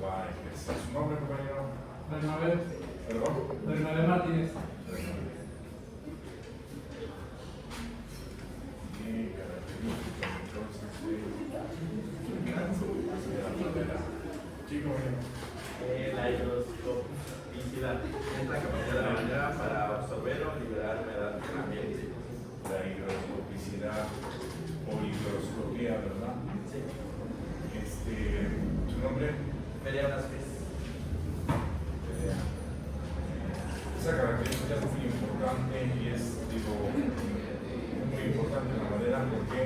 va a ejercer. ¿Su nombre, compañero? Bernabé. ¿Perdón? Bernabé Martínez. La hidroscopicidad es la capacidad de la manera para absorber o liberar humedad del ambiente. La hidroscopicidad o hidroscopía, ¿verdad? Sí. ¿Tu nombre? Perea Vázquez. Esa característica es muy importante y es, muy importante en la madera. ¿Por qué?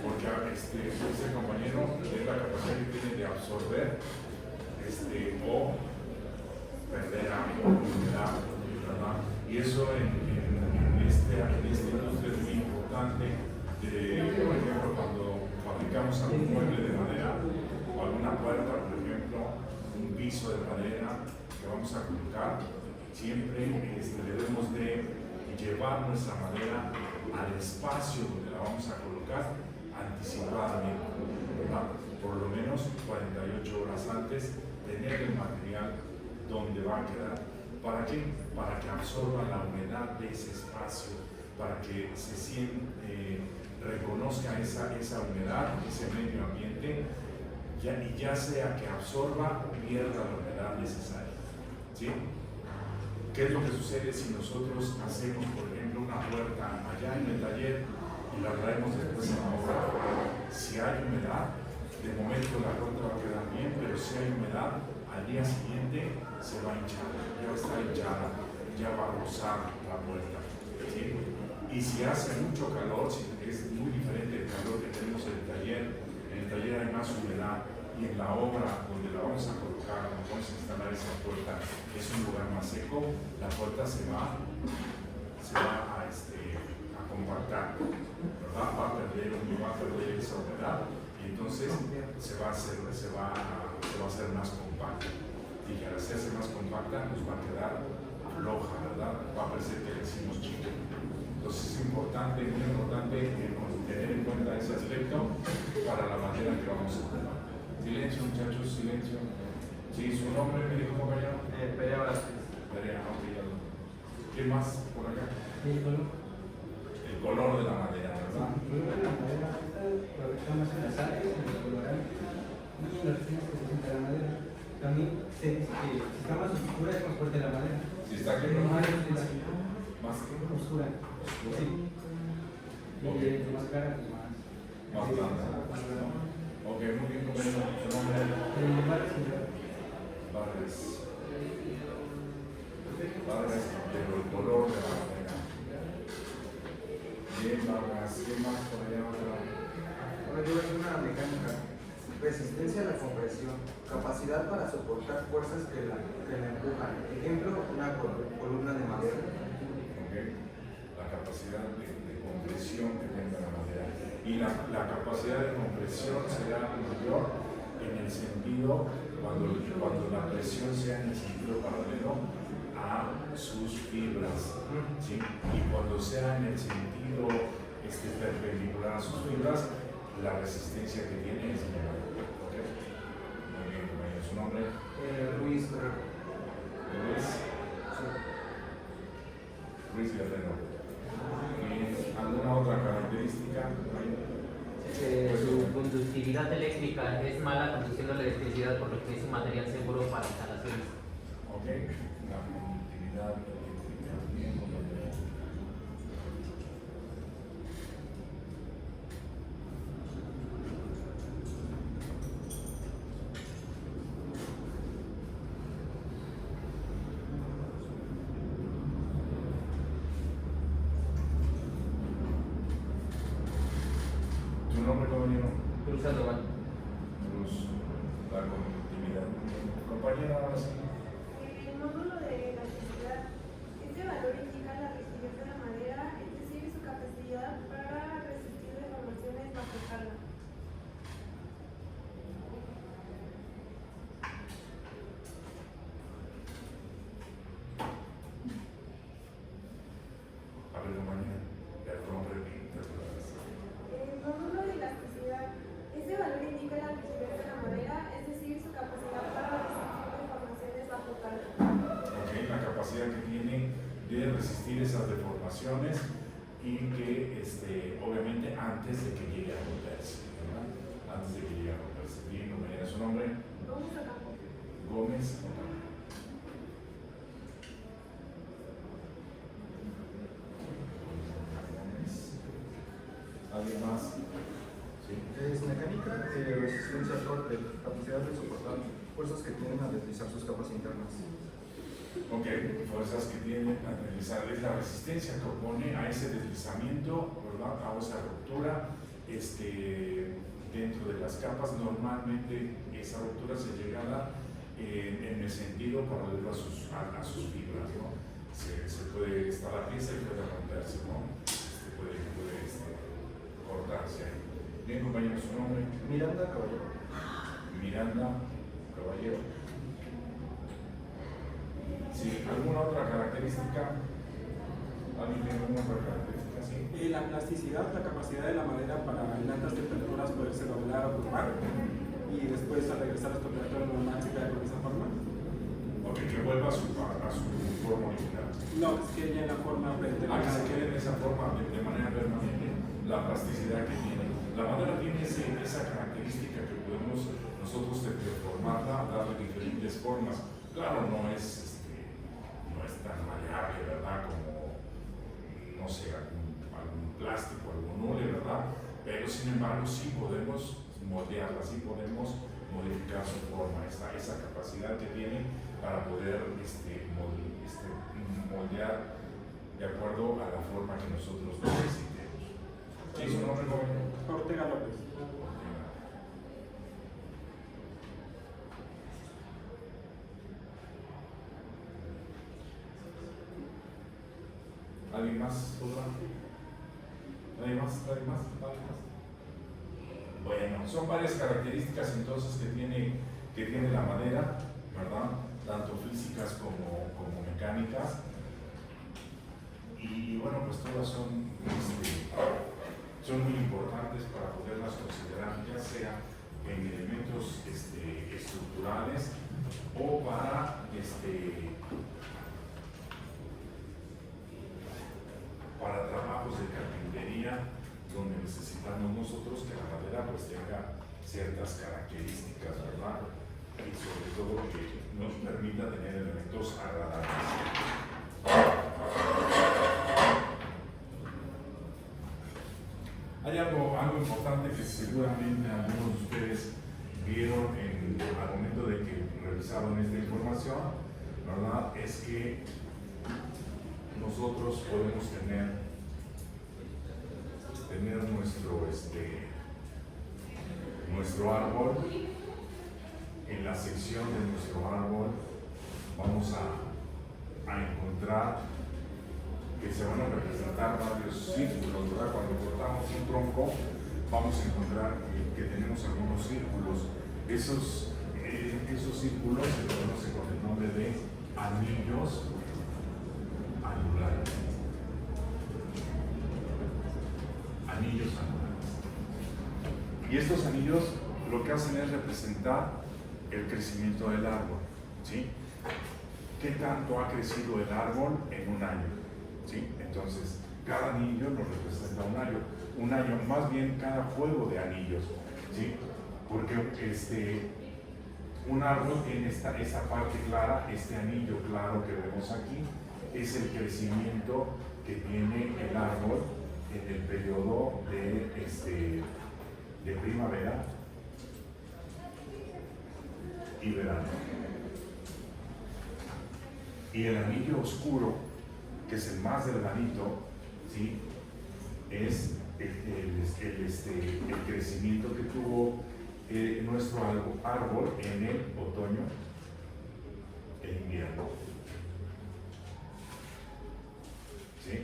Porque ese compañero tiene la capacidad que tiene de absorber o perder agua, humedad, ¿verdad? Y eso en esta industria es muy importante. Por ejemplo, cuando fabricamos algún mueble de madera o alguna puerta, por ejemplo, un piso de madera que vamos a colocar, siempre debemos de llevar nuestra madera al espacio donde la vamos a colocar anticipadamente, ¿verdad? Por lo menos 48 horas antes, tener el material donde va a quedar. ¿Para qué? Para que absorba la humedad de ese espacio, para que se reconozca esa humedad, ese medio ambiente, y ya sea que absorba o pierda la humedad necesaria. ¿Sí? ¿Qué es lo que sucede si nosotros hacemos, por ejemplo, una puerta allá en el taller y la traemos después a la obra? Si hay humedad, de momento la puerta va a quedar bien, pero si hay humedad, al día siguiente se va a hinchar, ya está hinchada, ya va a rozar la puerta. ¿Sí? Y si hace mucho calor, si es muy diferente el calor que tenemos en el taller hay más humedad, y en la obra donde la vamos a colocar, donde vamos a instalar esa puerta, es un lugar más seco, la puerta se va a compactar, ¿verdad? Va a perder esa humedad, y entonces se va a hacer más compacta, y que al hacerse más compacta nos va a quedar floja, ¿verdad? Va a parecer que le hicimos chico. Entonces es importante, muy importante tener en cuenta ese aspecto para la madera que vamos a usar. Silencio, muchachos, silencio. Sí, su nombre, me dijo compañero. Perea Vázquez. Perea, ok, ya lo. ¿Qué más por acá? El color. El color de la madera, ¿verdad? El color de la madera aprovechamos en las artes, en los colorantes y en los resinas que se sienta la madera. También se dice que si está más oscura es más fuerte la madera. Si está aquí, Pero ¿no? más Oscura. oscura. Sí. Y Ok. más cara, pues más. Más blanda. Ok, muy bien, compañero. Su nombre. Vargas. Vargas, pero el color de la madera. Bien, Vargas. ¿Qué más por allá? Ahora yo veo una mecánica. Resistencia a la compresión. Capacidad para soportar fuerzas que la empujan. Ejemplo, una columna de madera. Okay. La capacidad de compresión que tenga la madera. Y la capacidad de compresión será mayor en el sentido, cuando la presión sea en el sentido paralelo a sus fibras, ¿sí? Y cuando sea en el sentido perpendicular a sus fibras, la resistencia que tiene es menor. ¿Okay? Muy bien, compañero. ¿Su nombre? Ruiz. Ruiz Guerrero. ¿Alguna otra característica? Su conductividad eléctrica es mala conduciendo la electricidad, por lo que es un material seguro para instalaciones. Ok, la conductividad eléctrica. Bien, compañero. ¿Tu nombre, compañero? Cruz Sandoval. Cruz, la conductividad. Compañera, ahora sí. El módulo de elasticidad. Este valor indica la rigidez de la madera, es decir, su capacidad para resistir deformaciones bajo carga. A ver, compañera. Perdón, repite. El módulo de elasticidad. Este valor indica la rigidez de la madera, es decir, su capacidad resistir esas deformaciones y que obviamente antes de que llegue a romperse, ¿verdad? Antes de que llegue a romperse. Bien, compañera, ¿su nombre? Gómez Ocampo. Gómez Ocampo. ¿Alguien más? Sí. Es mecánica, resistencia al corte, capacidad de soportar fuerzas que tienden a deslizar sus capas internas. Ok, fuerzas que tienden a deslizar, es la resistencia que opone a ese deslizamiento, ¿verdad? A esa ruptura dentro de las capas. Normalmente esa ruptura se llega a dar en el sentido paralelo a sus fibras, ¿no? Se puede estar la pieza y puede romperse, ¿no? Puede cortarse ahí. Bien, compañero, su nombre. Miranda Caballero. Miranda Caballero. Sí, ¿alguna otra característica? ¿Alguien tiene alguna otra característica? Sí. La plasticidad, la capacidad de la madera para en altas temperaturas poderse doblar o curvar y después al regresar a su temperatura normal se queda con esa forma. Ok, que vuelva a su forma original. No, es que ya en la forma Que se quede en esa forma de manera permanente, la plasticidad que tiene. La madera tiene esa característica que podemos nosotros deformarla, darle diferentes formas. Claro, no es tan maleable, ¿verdad? Como, no sé, algún plástico, algún hule, ¿verdad? Pero sin embargo sí podemos moldearla, sí podemos modificar su forma, esa capacidad que tiene para poder moldear de acuerdo a la forma que nosotros necesitemos. ¿Sí, su nombre, joven? Ortega López. ¿Alguien más? ¿Nadie más? ¿Nadie más? Bueno, son varias características entonces que tiene la madera, ¿verdad? Tanto físicas como mecánicas. Y bueno, pues todas son muy importantes para poderlas considerar, ya sea en elementos estructurales o para trabajos de carpintería, donde necesitamos nosotros que la madera pues tenga ciertas características, ¿verdad? Y sobre todo que nos permita tener elementos agradables. Hay algo importante que seguramente algunos de ustedes vieron al momento de que revisaron esta información, ¿verdad? Es que nosotros podemos tener nuestro árbol. En la sección de nuestro árbol vamos a encontrar que se van a representar varios círculos, ¿verdad? Cuando cortamos un tronco vamos a encontrar que tenemos algunos círculos. Esos círculos se conocen con el nombre de anillos anulares. Anillos anulares. Y estos anillos lo que hacen es representar el crecimiento del árbol, ¿sí? ¿Qué tanto ha crecido el árbol en un año? ¿Sí? Entonces, cada anillo nos representa un año, más bien cada juego de anillos, ¿sí? Porque un árbol tiene esa parte clara, este anillo claro que vemos aquí, es el crecimiento que tiene el árbol en el periodo de primavera y verano. Y el anillo oscuro, que es el más delgadito, ¿sí? Es el crecimiento que tuvo nuestro árbol en el otoño e invierno. ¿Sí?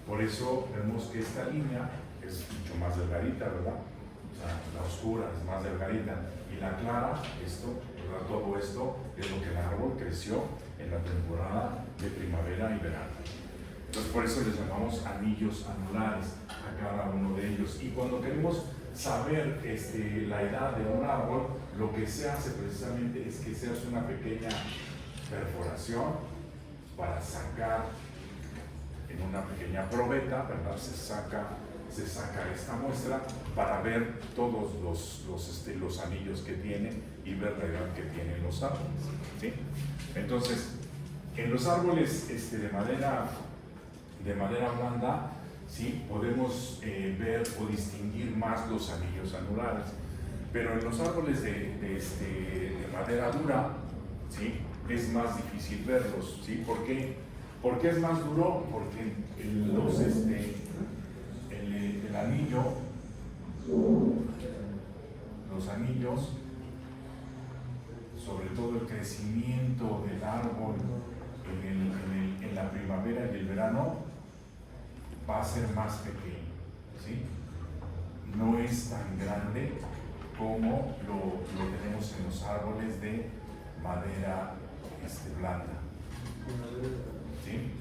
Por eso vemos que esta línea es mucho más delgadita, ¿verdad? O sea, la oscura es más delgadita y la clara, ¿verdad? Todo esto es lo que el árbol creció en la temporada de primavera y verano. Entonces por eso les llamamos anillos anulares a cada uno de ellos. Y cuando queremos saber la edad de un árbol, lo que se hace precisamente es que se hace una pequeña perforación para sacar en una pequeña probeta, ¿verdad? Se saca esta muestra para ver todos los anillos que tiene y ver la edad que tienen los árboles, ¿sí? Entonces, en los árboles de madera blanda, ¿sí? Podemos ver o distinguir más los anillos anulares, pero en los árboles de madera dura, ¿sí? Es más difícil verlos, ¿sí? ¿Por qué? ¿Por qué es más duro? Porque el anillo, los anillos, sobre todo el crecimiento del árbol en la primavera y el verano, va a ser más pequeño, ¿sí? No es tan grande como lo tenemos en los árboles de madera blanda, ¿sí?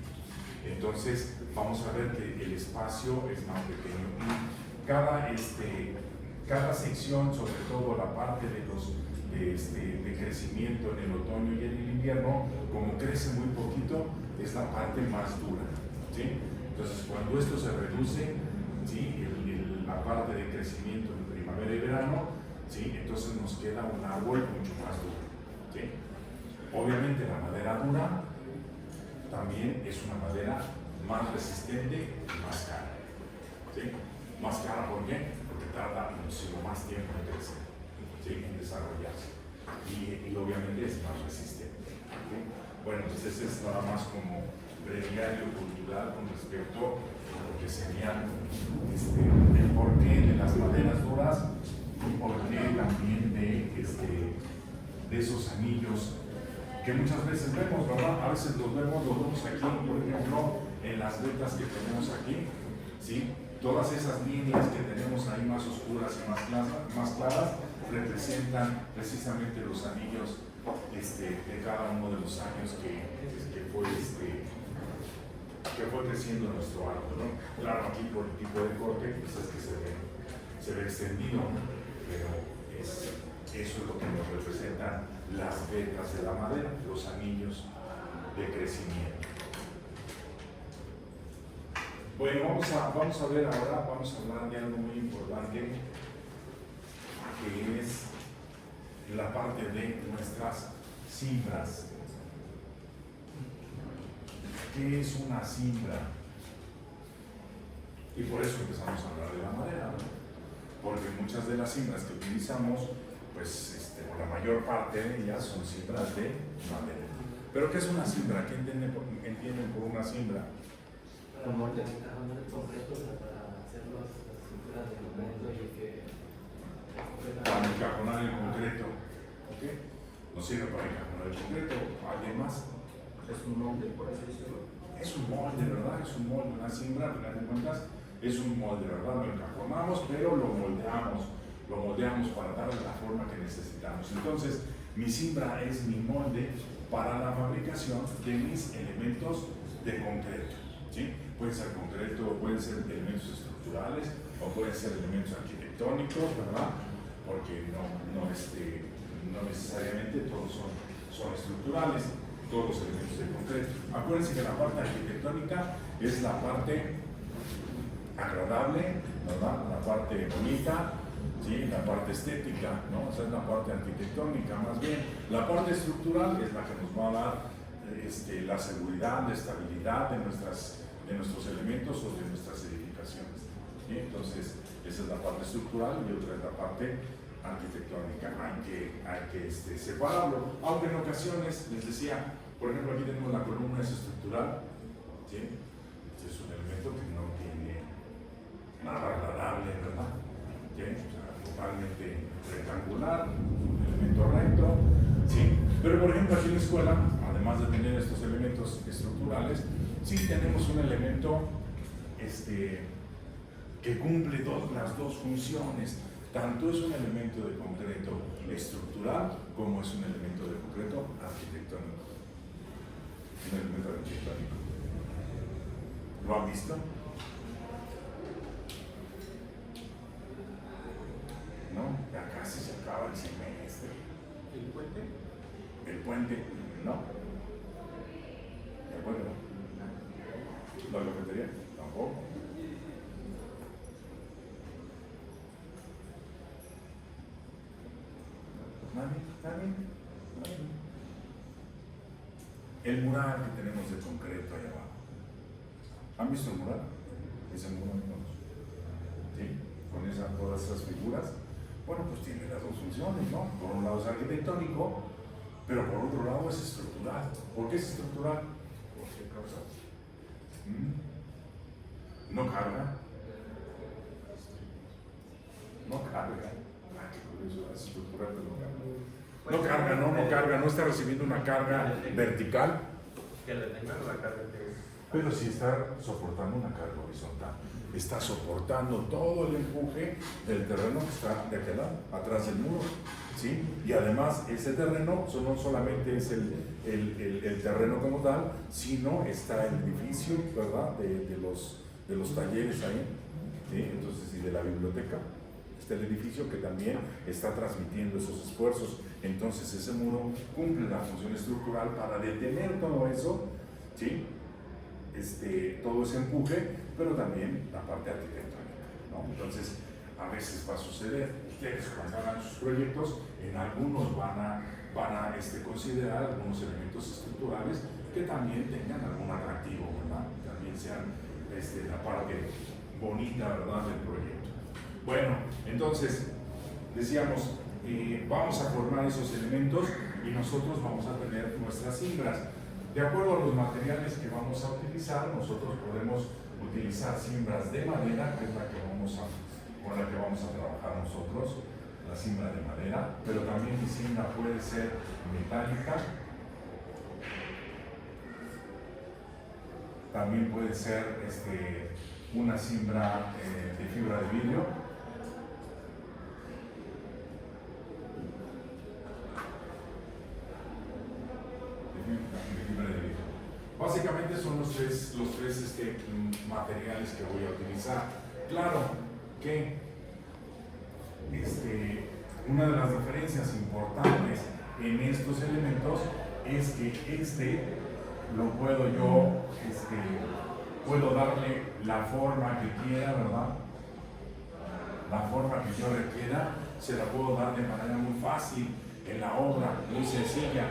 Entonces vamos a ver que el espacio es más pequeño y cada sección, sobre todo la parte de crecimiento en el otoño y en el invierno, como crece muy poquito, es la parte más dura, ¿sí? Entonces cuando esto se reduce, ¿sí? La parte de crecimiento de primavera y verano, ¿sí? Entonces nos queda un árbol mucho más duro, ¿sí? Obviamente la madera dura también es una madera más resistente y más cara, ¿sí? Más cara, ¿por qué? Porque tarda muchísimo más tiempo en crecer, ¿sí? En desarrollarse y obviamente es más resistente, ¿sí? Bueno, pues ese es nada más como breviario cultural con respecto a lo que sería el porqué de las maderas duras y porqué también de esos anillos que muchas veces vemos, ¿verdad? A veces los vemos aquí, por ejemplo, en las vetas que tenemos aquí, ¿sí? Todas esas líneas que tenemos ahí más oscuras y más claras representan precisamente los anillos de cada uno de los años que fue creciendo nuestro árbol, ¿no? Claro, aquí por el tipo de corte, pues es que se ve extendido, pero eso es lo que nos representan las vetas de la madera, los anillos de crecimiento. Bueno, vamos a ver ahora, vamos a hablar de algo muy importante, que es la parte de nuestras cimbras. ¿Qué es una cimbra? Y por eso empezamos a hablar de la madera, ¿no? Porque muchas de las cimbras que utilizamos, pues o la mayor parte de ellas son cimbras de madera. ¿Pero qué es una cimbra? ¿Qué entienden por una cimbra? Como el cajón de concreto para hacer las estructuras de concreto y que... Para encajonar el concreto, ¿ok? No sirve para encajonar el concreto. ¿Alguien más? Es un molde, por así decirlo. Es un molde, ¿verdad? Es un molde, una cimbra, al final de cuentas, es un molde, ¿verdad? Lo encajonamos, pero lo moldeamos para darle la forma que necesitamos. Entonces, mi cimbra es mi molde para la fabricación de mis elementos de concreto, ¿sí? Pueden ser concreto, pueden ser elementos estructurales o pueden ser elementos arquitectónicos, ¿verdad? Porque no necesariamente todos son estructurales, todos los elementos de concreto. Acuérdense que la parte arquitectónica es la parte agradable, ¿verdad? La parte bonita, ¿sí? La parte estética, ¿no? Esa es la parte arquitectónica, más bien. La parte estructural es la que nos va a dar la seguridad, la estabilidad de nuestros elementos o de nuestras edificaciones, ¿sí? Entonces, esa es la parte estructural y otra es la parte arquitectónica. Hay que separarlo, aunque en ocasiones les decía, por ejemplo, aquí tenemos la columna es estructural, ¿sí? Este es un elemento que no tiene nada agradable, ¿verdad? ¿Sí? O sea, totalmente rectangular, un elemento recto, ¿sí? Pero por ejemplo aquí en la escuela, además de tener estos elementos estructurales, sí tenemos un elemento que cumple las dos funciones. Tanto es un elemento de concreto estructural como es un elemento de concreto arquitectónico. Un elemento arquitectónico. ¿Lo han visto? ¿No? Ya casi se acaba el semestre. ¿El puente? El puente, no. ¿De acuerdo? Lo que Tampoco. ¿Nadie? El mural que tenemos de concreto allá abajo. ¿Han visto el mural? Ese mural, ¿sí? Con todas esas figuras. Bueno, pues tiene las dos funciones, ¿no? Por un lado es arquitectónico, pero por otro lado es estructural. ¿Por qué es estructural? ¿Por qué causa? No carga. No carga. Ah, qué curioso, es estructural, pero no carga. No carga, no está recibiendo una carga vertical. Que le tengan la carga que es. Pero sí está soportando una carga horizontal. Está soportando todo el empuje del terreno que está de aquel lado, atrás del muro. ¿Sí? Y además ese terreno no solamente es el terreno como tal, sino está el edificio, ¿verdad? De los talleres ahí, ¿sí? Entonces, y de la biblioteca. Está el edificio que también está transmitiendo esos esfuerzos. Entonces ese muro cumple la función estructural para detener todo eso, ¿sí? Todo ese empuje, pero también la parte arquitectónica, ¿no? Entonces, a veces va a suceder, ustedes cuando hagan sus proyectos, en algunos van a considerar algunos elementos estructurales que también tengan algún atractivo, ¿verdad? También sean la parte bonita, ¿verdad?, del proyecto. Bueno, entonces, decíamos, vamos a formar esos elementos y nosotros vamos a tener nuestras cimbras. De acuerdo a los materiales que vamos a utilizar, nosotros podemos utilizar cimbras de madera, que es con la que vamos a trabajar nosotros, la cimbra de madera, pero también mi cimbra puede ser metálica, también puede ser una cimbra de fibra de vidrio. Básicamente son los tres materiales que voy a utilizar. Claro que una de las diferencias importantes en estos elementos es que lo puedo yo, puedo darle la forma que quiera, ¿verdad? La forma que yo requiera, se la puedo dar de manera muy fácil en la obra, muy sencilla,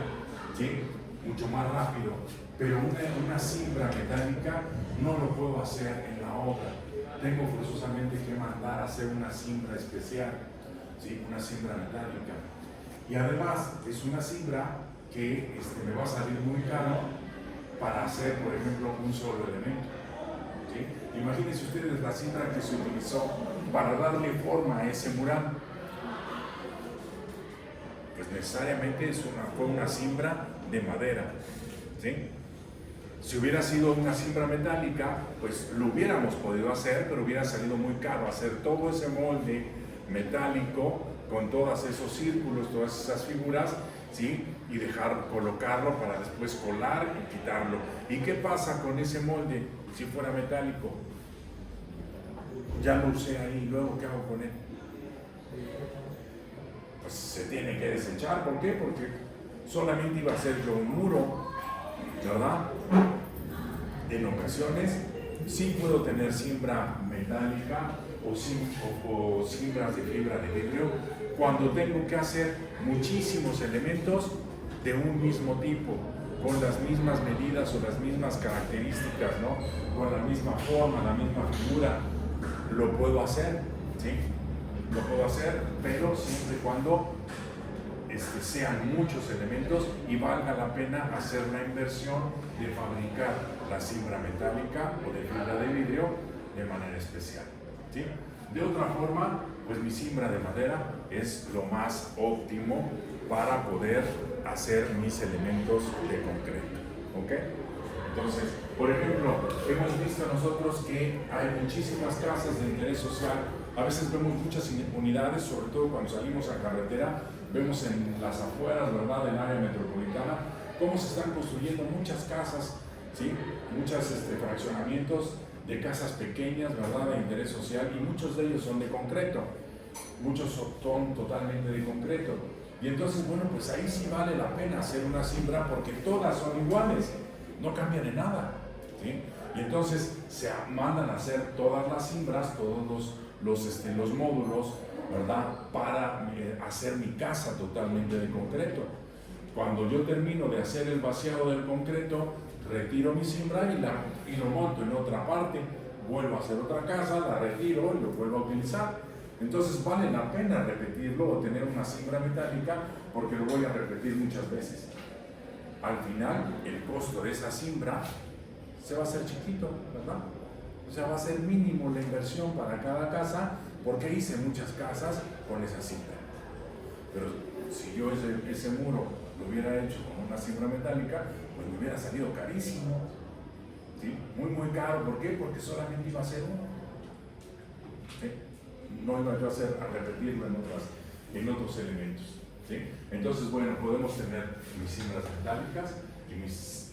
¿sí? Mucho más rápido. Pero una cimbra metálica no lo puedo hacer en la obra. Tengo forzosamente que mandar a hacer una cimbra especial, ¿sí? Una cimbra metálica. Y además es una cimbra que me va a salir muy caro para hacer, por ejemplo, un solo elemento, ¿sí? Imagínense ustedes la cimbra que se utilizó para darle forma a ese mural. Pues necesariamente fue una cimbra de madera, ¿sí? Si hubiera sido una cimbra metálica, pues lo hubiéramos podido hacer, pero hubiera salido muy caro hacer todo ese molde metálico con todos esos círculos, todas esas figuras, ¿sí? Y colocarlo para después colar y quitarlo. ¿Y qué pasa con ese molde si fuera metálico? Ya lo usé ahí, luego ¿qué hago con él? Pues se tiene que desechar. ¿Por qué? Porque solamente iba a ser yo un muro, ¿verdad? En ocasiones sí puedo tener cimbra metálica o cimbras de fibra de vidrio cuando tengo que hacer muchísimos elementos de un mismo tipo, con las mismas medidas o las mismas características, ¿no? Con la misma forma, la misma figura. Lo puedo hacer, ¿sí? Lo puedo hacer, pero siempre y cuando sean muchos elementos y valga la pena hacer la inversión de fabricar la cimbra metálica o de fibra de vidrio de manera especial, ¿sí? De otra forma, pues mi cimbra de madera es lo más óptimo para poder hacer mis elementos de concreto, ¿ok? Entonces, por ejemplo, hemos visto nosotros que hay muchísimas casas de interés social. A veces vemos muchas unidades, sobre todo cuando salimos a carretera, vemos en las afueras, ¿verdad?, del área metropolitana, cómo se están construyendo muchas casas, ¿sí? Muchos fraccionamientos de casas pequeñas, ¿verdad?, de interés social, y muchos de ellos son de concreto, muchos son totalmente de concreto. Y entonces, bueno, pues ahí sí vale la pena hacer una cimbra porque todas son iguales, no cambian en nada, ¿sí? Y entonces se mandan a hacer todas las cimbras, todos los módulos, ¿verdad? Para hacer mi casa totalmente de concreto. Cuando yo termino de hacer el vaciado del concreto, retiro mi cimbra y lo monto en otra parte. Vuelvo a hacer otra casa, la retiro y lo vuelvo a utilizar. Entonces vale la pena repetirlo o tener una cimbra metálica porque lo voy a repetir muchas veces. Al final, el costo de esa cimbra se va a hacer chiquito, ¿verdad? O sea, va a ser mínimo la inversión para cada casa porque hice muchas casas con esa cimbra. Pero si yo ese muro lo hubiera hecho con una cimbra metálica, pues me hubiera salido carísimo. ¿Sí? Muy caro. ¿Por qué? Porque solamente iba a ser uno. ¿Sí? No iba yo a repetirlo en otros elementos. ¿Sí? Entonces, bueno, podemos tener mis cimbras metálicas y mis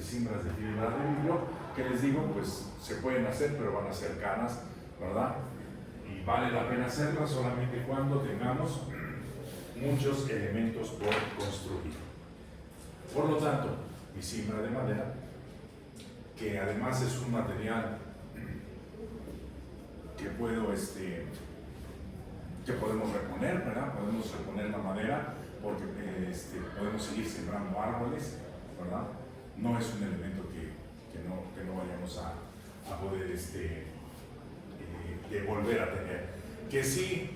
cimbras de fibra de vidrio, que les digo, pues se pueden hacer, pero van a ser caras, ¿verdad? Y vale la pena hacerlas solamente cuando tengamos muchos elementos por construir. Por lo tanto, mi cimbra de madera, que además es un material que que podemos reponer, ¿verdad? Podemos reponer la madera porque podemos seguir sembrando árboles, ¿verdad? No es un elemento que no vayamos a poder volver a tener. Que sí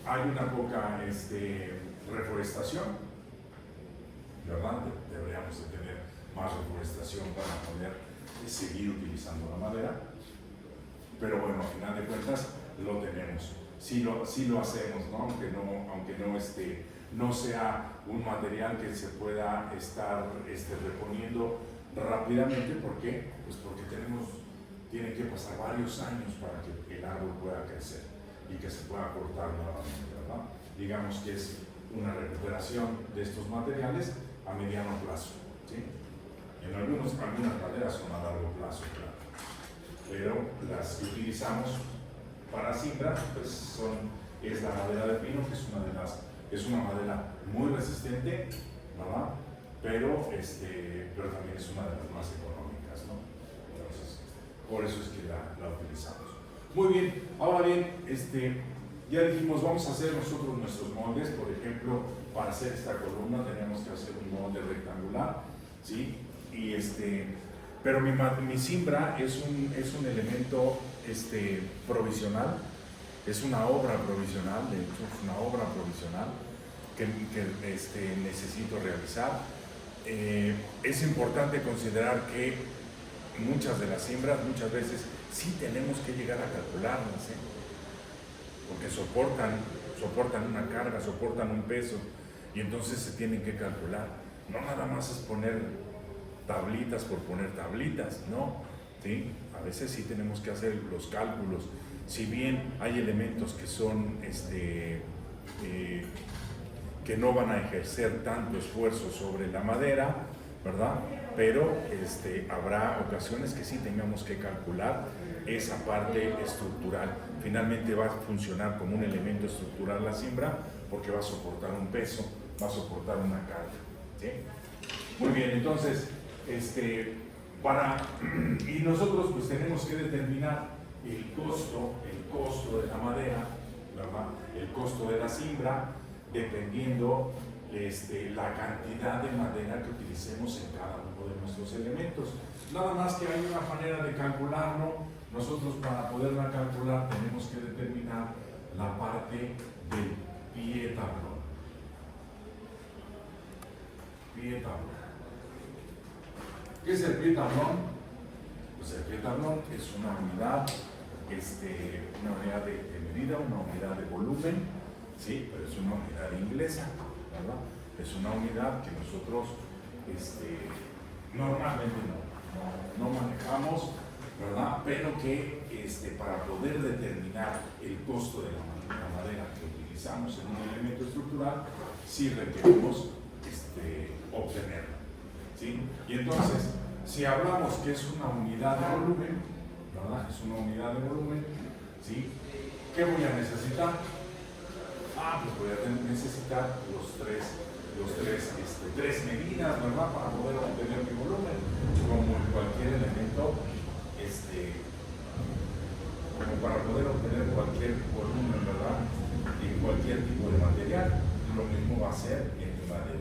hay una poca reforestación, ¿verdad? Deberíamos de tener más reforestación para poder seguir utilizando la madera, pero bueno, al final de cuentas lo tenemos. Sí lo hacemos, ¿no? Aunque no sea un material que se pueda estar reponiendo rápidamente. ¿Por qué? Pues porque tiene que pasar varios años para que el árbol pueda crecer y que se pueda cortar nuevamente, ¿verdad? Digamos que es una recuperación de estos materiales a mediano plazo, ¿sí? En algunas maderas son a largo plazo, claro, pero las que utilizamos para cimbra, pues es la madera de pino, que es una madera muy resistente, ¿verdad? Pero también es una de las más económicas, ¿no? Entonces, por eso es que la utilizamos. Muy bien, ahora bien, ya dijimos, vamos a hacer nosotros nuestros moldes. Por ejemplo, para hacer esta columna tenemos que hacer un molde rectangular, ¿sí? Pero mi cimbra es un elemento provisional, es una obra provisional, de hecho es una obra provisional que necesito realizar. Es importante considerar que muchas de las cimbras, muchas veces sí tenemos que llegar a calcularlas, porque soportan una carga, soportan un peso, y entonces se tienen que calcular. No nada más es poner tablitas por poner tablitas, ¿no? ¿Sí? A veces sí tenemos que hacer los cálculos. Si bien hay elementos que son que no van a ejercer tanto esfuerzo sobre la madera, ¿verdad? Pero habrá ocasiones que sí tengamos que calcular esa parte estructural. Finalmente va a funcionar como un elemento estructural la cimbra porque va a soportar un peso, va a soportar una carga, ¿sí? Muy bien, entonces y nosotros pues tenemos que determinar el costo de la madera, ¿verdad? El costo de la cimbra, dependiendo la cantidad de madera que utilicemos en cada uno de nuestros elementos. Nada más que hay una manera de calcularlo. Nosotros, para poderla calcular, tenemos que determinar la parte del pie tablón. Pie tablón. ¿Qué es el pie tablón? Pues el pie tablón es una unidad, de medida, una unidad de volumen, sí, pero es una unidad inglesa, ¿verdad? Es una unidad que nosotros normalmente no manejamos, ¿verdad? Pero que para poder determinar el costo de la madera que utilizamos en un elemento estructural, sí requerimos obtenerlo, ¿sí? Y entonces, si hablamos que es una unidad de volumen, ¿verdad? Es una unidad de volumen, ¿sí? ¿Qué voy a necesitar? Pues voy a necesitar tres medidas, ¿verdad? Para poder obtener mi volumen, como en cualquier elemento como para poder obtener cualquier volumen, ¿verdad? En cualquier tipo de material. Lo mismo va a ser en madera.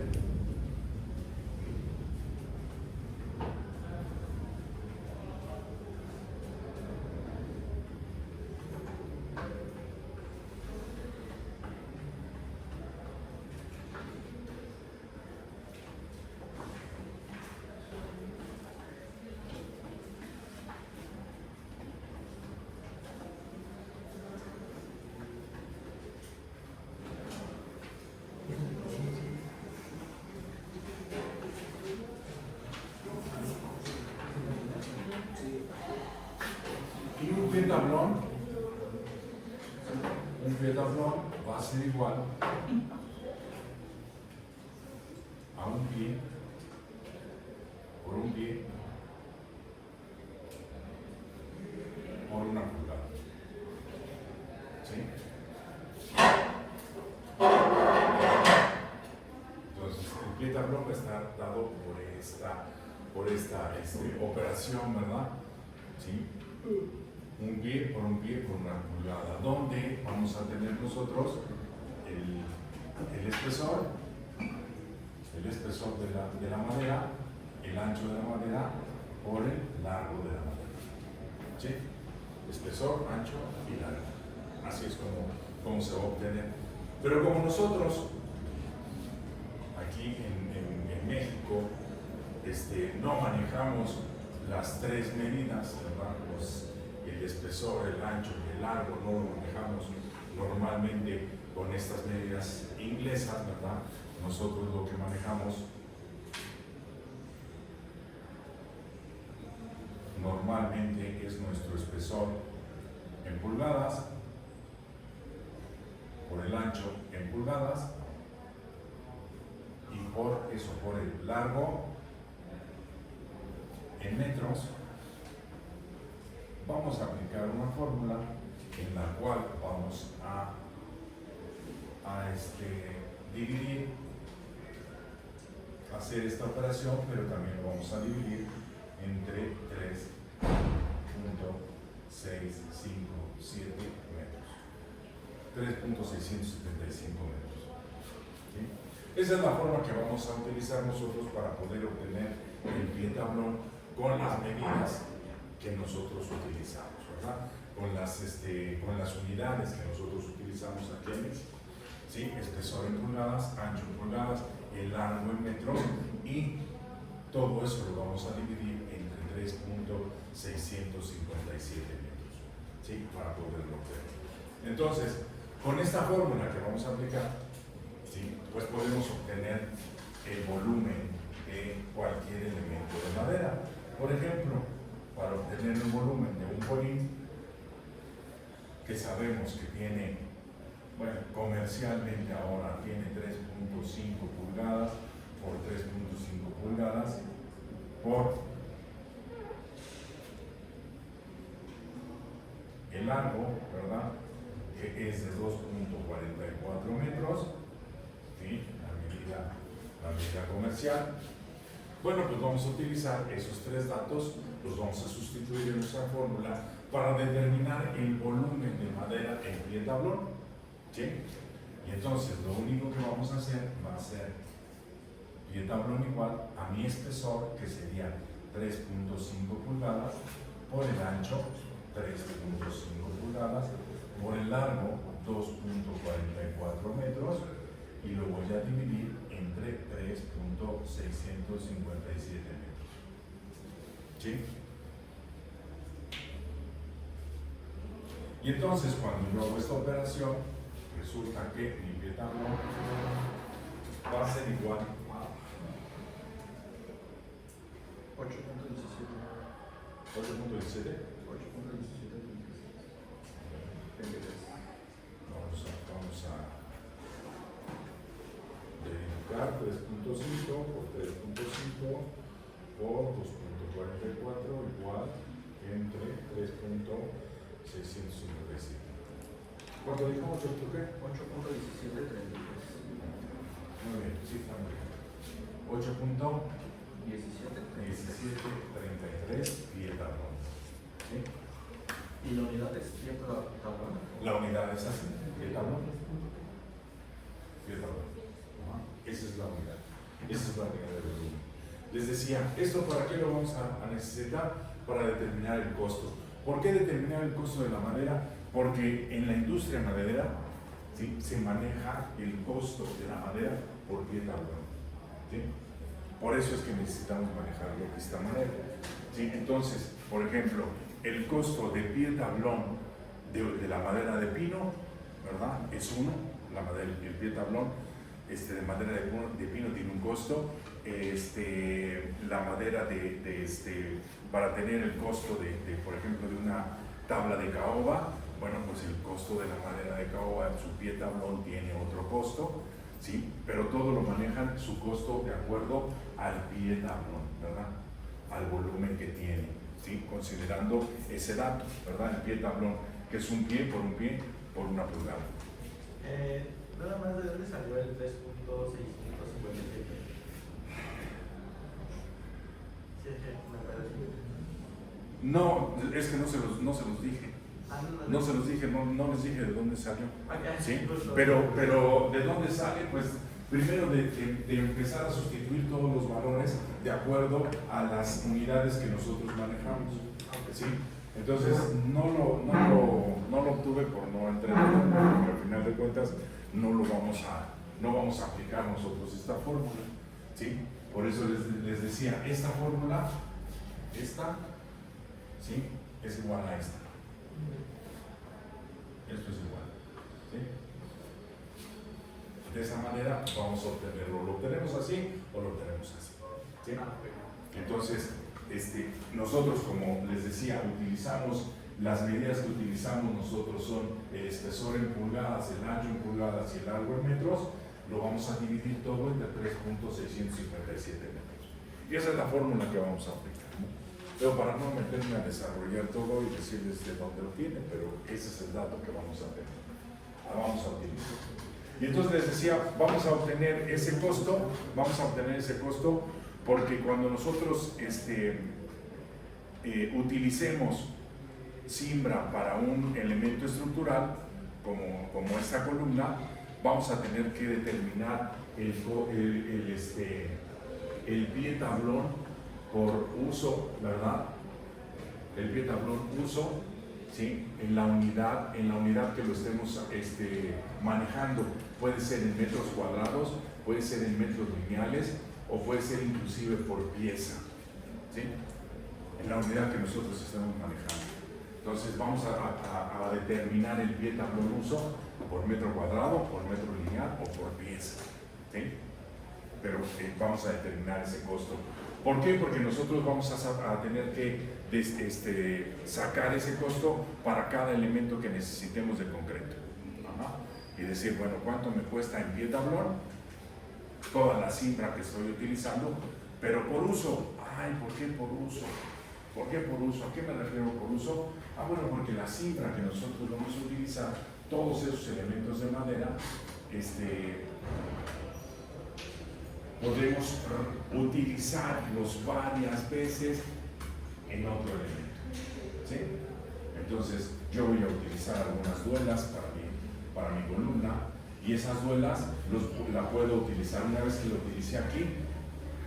Y un pietablón va a ser igual a un pie por un pie por una pulgada. ¿Sí? Entonces, el pietablón va a estar dado por esta operación, ¿verdad? ¿Sí? Un pie por una pulgada, donde vamos a tener nosotros el espesor de la madera, el ancho de la madera por el largo de la madera. ¿Sí? Espesor, ancho y largo. Así es como se va a obtener. Pero como nosotros aquí en México no manejamos las tres medidas, ¿verdad? El espesor, el ancho y el largo no lo manejamos normalmente con estas medidas inglesas, ¿verdad? Nosotros lo que manejamos normalmente es nuestro espesor en pulgadas, por el ancho en pulgadas y por el largo en metros. Vamos a aplicar una fórmula en la cual vamos a dividir, hacer esta operación, pero también lo vamos a dividir entre 3.657 metros. 3.675 metros. ¿Sí? Esa es la forma que vamos a utilizar nosotros para poder obtener el pietablón con las medidas que nosotros utilizamos, ¿verdad? Con las unidades que nosotros utilizamos aquí en México. ¿Sí? Espesor en pulgadas, ancho en pulgadas, el largo en metros, y todo eso lo vamos a dividir entre 3.657 metros, ¿sí? Para poderlo obtener. Entonces, con esta fórmula que vamos a aplicar, ¿sí? Pues podemos obtener el volumen de cualquier elemento de madera. Por ejemplo, para obtener el volumen de un polín, que sabemos que tiene, bueno, comercialmente ahora tiene 3.5 pulgadas por 3.5 pulgadas por el largo, ¿verdad? Que es de 2.44 metros, ¿sí? La medida comercial. Bueno, pues vamos a utilizar esos tres datos, los vamos a sustituir en nuestra fórmula para determinar el volumen de madera en pietablón, ¿sí? Y entonces lo único que vamos a hacer va a ser pietablón igual a mi espesor, que sería 3.5 pulgadas, por el ancho 3.5 pulgadas, por el largo 2.44 metros, y lo voy a dividir entre 3.657 metros. ¿Sí? Y entonces, cuando yo hago esta operación, resulta que mi pietablón va a ser igual a 8.17. 8.17. Vamos a verificar 3.5 por 3.5 por 2.44 igual entre 3.657. ¿Cuánto dijo? ¿8.17? 8.1733. Muy bien, sí, está muy bien. 8.1733 pietablón. ¿sí? ¿Y la unidad es pie tablón? La unidad es así, pie tablón. Pie tablón. Esa es la unidad. Esa es la unidad de volumen. Les decía, ¿esto para qué lo vamos a necesitar? Para determinar el costo. ¿Por qué determinar el costo de la madera? Porque en la industria maderera, ¿sí?, se maneja el costo de la madera por pie tablón, ¿sí? Por eso es que necesitamos manejarlo de esta manera, ¿sí? Entonces, por ejemplo, el costo de pie tablón de la madera de pino, ¿verdad?, es uno. El pie tablón de madera de pino tiene un costo. La madera para tener el costo por ejemplo, de una tabla de caoba, bueno, pues el costo de la madera de caoba, su pie tablón tiene otro costo, ¿sí? Pero todo lo manejan su costo de acuerdo al pie tablón, ¿verdad? Al volumen que tiene, ¿sí? Considerando ese dato, ¿verdad? El pie tablón, que es un pie por una pulgada. Nada más, ¿de dónde salió el 3.657? Sí, me parece. No, es que no se los dije. No se los dije, no les dije de dónde salió. ¿Sí? Pero ¿de dónde sale? Pues primero de empezar a sustituir todos los valores de acuerdo a las unidades que nosotros manejamos. ¿Sí? Entonces no lo obtuve por no entrenar, porque al final de cuentas no vamos a aplicar nosotros esta fórmula. ¿Sí? Por eso les decía, esta fórmula, ¿sí?, es igual a esta. Esto es igual, ¿sí? De esa manera vamos a obtenerlo. ¿Lo obtenemos así o lo obtenemos así? ¿Sí? Entonces, nosotros, como les decía, utilizamos las medidas que utilizamos nosotros son el espesor en pulgadas, el ancho en pulgadas y el largo en metros. Lo vamos a dividir todo entre 3.657 metros. Y esa es la fórmula que vamos a aplicar, ¿no? Pero para no meterme a desarrollar todo y decirles de dónde lo tienen, pero ese es el dato que vamos a tener. Vamos a utilizar. Y entonces les decía, vamos a obtener ese costo, porque cuando nosotros utilicemos cimbra para un elemento estructural, como esta columna, vamos a tener que determinar el pie tablón por uso, ¿verdad? El pie tablón uso, ¿sí?, en la unidad que lo estemos manejando. Puede ser en metros cuadrados, puede ser en metros lineales o puede ser inclusive por pieza, ¿sí?, en la unidad que nosotros estemos manejando. Entonces vamos a determinar el pie tablón uso por metro cuadrado, por metro lineal o por pieza, ¿sí? Pero vamos a determinar ese costo. ¿Por qué? Porque nosotros vamos a tener que sacar ese costo para cada elemento que necesitemos de concreto. Ajá. Y decir, bueno, ¿cuánto me cuesta en pie tablón toda la cimbra que estoy utilizando? Pero por uso. Ay, ¿por qué por uso? ¿Por qué por uso? ¿A qué me refiero por uso? Bueno, porque la cimbra que nosotros vamos a utilizar, todos esos elementos de madera, podemos utilizarlos varias veces en otro elemento, ¿sí? Entonces, yo voy a utilizar algunas duelas para mi columna, y esas duelas la puedo utilizar una vez que lo utilicé aquí,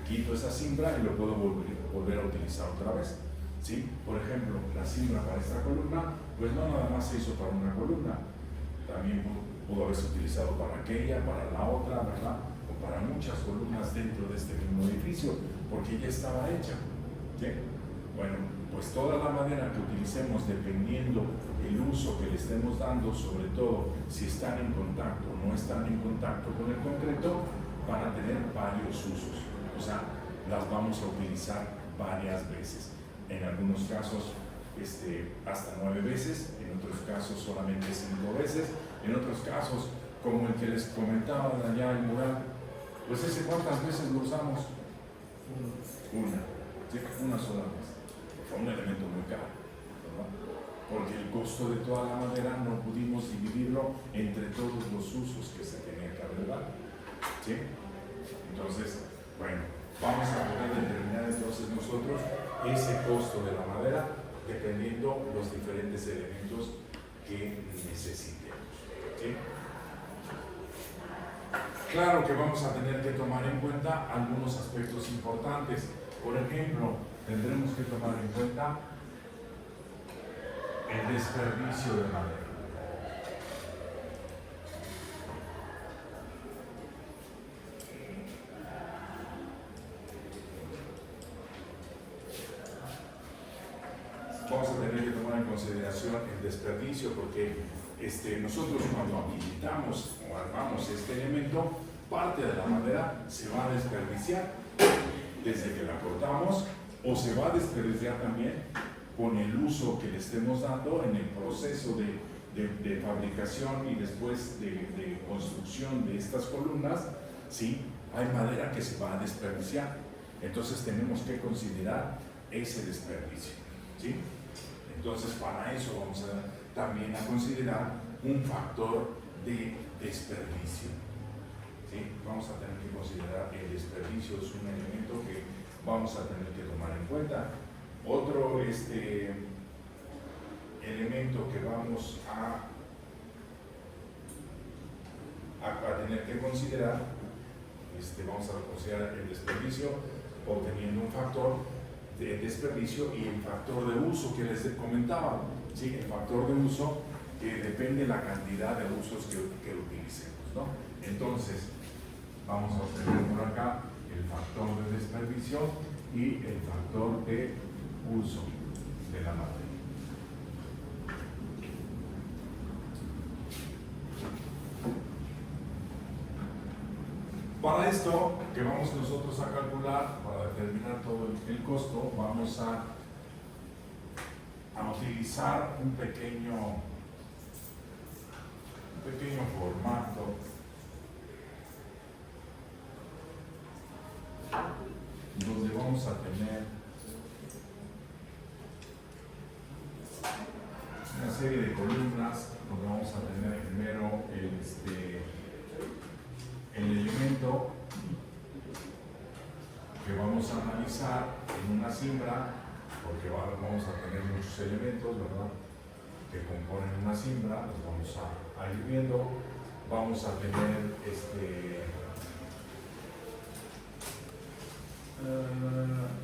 quito esa cimbra y lo puedo volver a utilizar otra vez, ¿sí? Por ejemplo, la cimbra para esta columna, pues no nada más se hizo para una columna, también pudo haberse utilizado para aquella, para la otra, ¿verdad? O para muchas columnas dentro de este mismo edificio, porque ya estaba hecha, ¿sí? Bueno, pues toda la madera que utilicemos, dependiendo el uso que le estemos dando, sobre todo si están en contacto o no están en contacto con el concreto, van a tener varios usos. O sea, las vamos a utilizar varias veces. En algunos casos hasta 9 veces, en otros casos solamente 5 veces, en otros casos, como el que les comentaba de allá el mural, pues ese ¿cuántas veces lo usamos? Una, ¿sí? Una sola vez. Fue un elemento muy caro, ¿verdad? Porque el costo de toda la madera no pudimos dividirlo entre todos los usos que se tenía que agregar, ¿sí? Entonces, bueno, vamos a poder determinar entonces nosotros ese costo de la madera dependiendo los diferentes elementos que necesitemos. ¿Sí? Claro que vamos a tener que tomar en cuenta algunos aspectos importantes. Por ejemplo, tendremos que tomar en cuenta el desperdicio de madera. Vamos a tener que tomar en consideración el desperdicio porque nosotros cuando habilitamos o armamos este elemento, parte de la madera se va a desperdiciar desde que la cortamos o se va a desperdiciar también con el uso que le estemos dando en el proceso de fabricación y después de construcción de estas columnas. ¿Sí? Hay madera que se va a desperdiciar, entonces tenemos que considerar ese desperdicio. ¿Sí? Entonces para eso vamos también a considerar un factor de desperdicio. ¿Sí? Vamos a tener que considerar el desperdicio, es un elemento que vamos a tener que tomar en cuenta. Otro elemento que vamos a tener que considerar, vamos a considerar el desperdicio obteniendo un factor de desperdicio y el factor de uso que les comentaba. ¿Sí? El factor de uso que depende de la cantidad de usos que utilicemos, ¿no? Entonces, vamos a obtener por acá el factor de desperdicio y el factor de uso de la materia. Para esto, que vamos nosotros a calcular, para determinar todo el costo, vamos a utilizar un pequeño formato donde vamos a tener una serie de columnas, donde vamos a tener primero el elemento que vamos a analizar en una cimbra, porque vamos a tener muchos elementos, ¿verdad?, que componen una cimbra, los vamos a ir viendo. Vamos a tener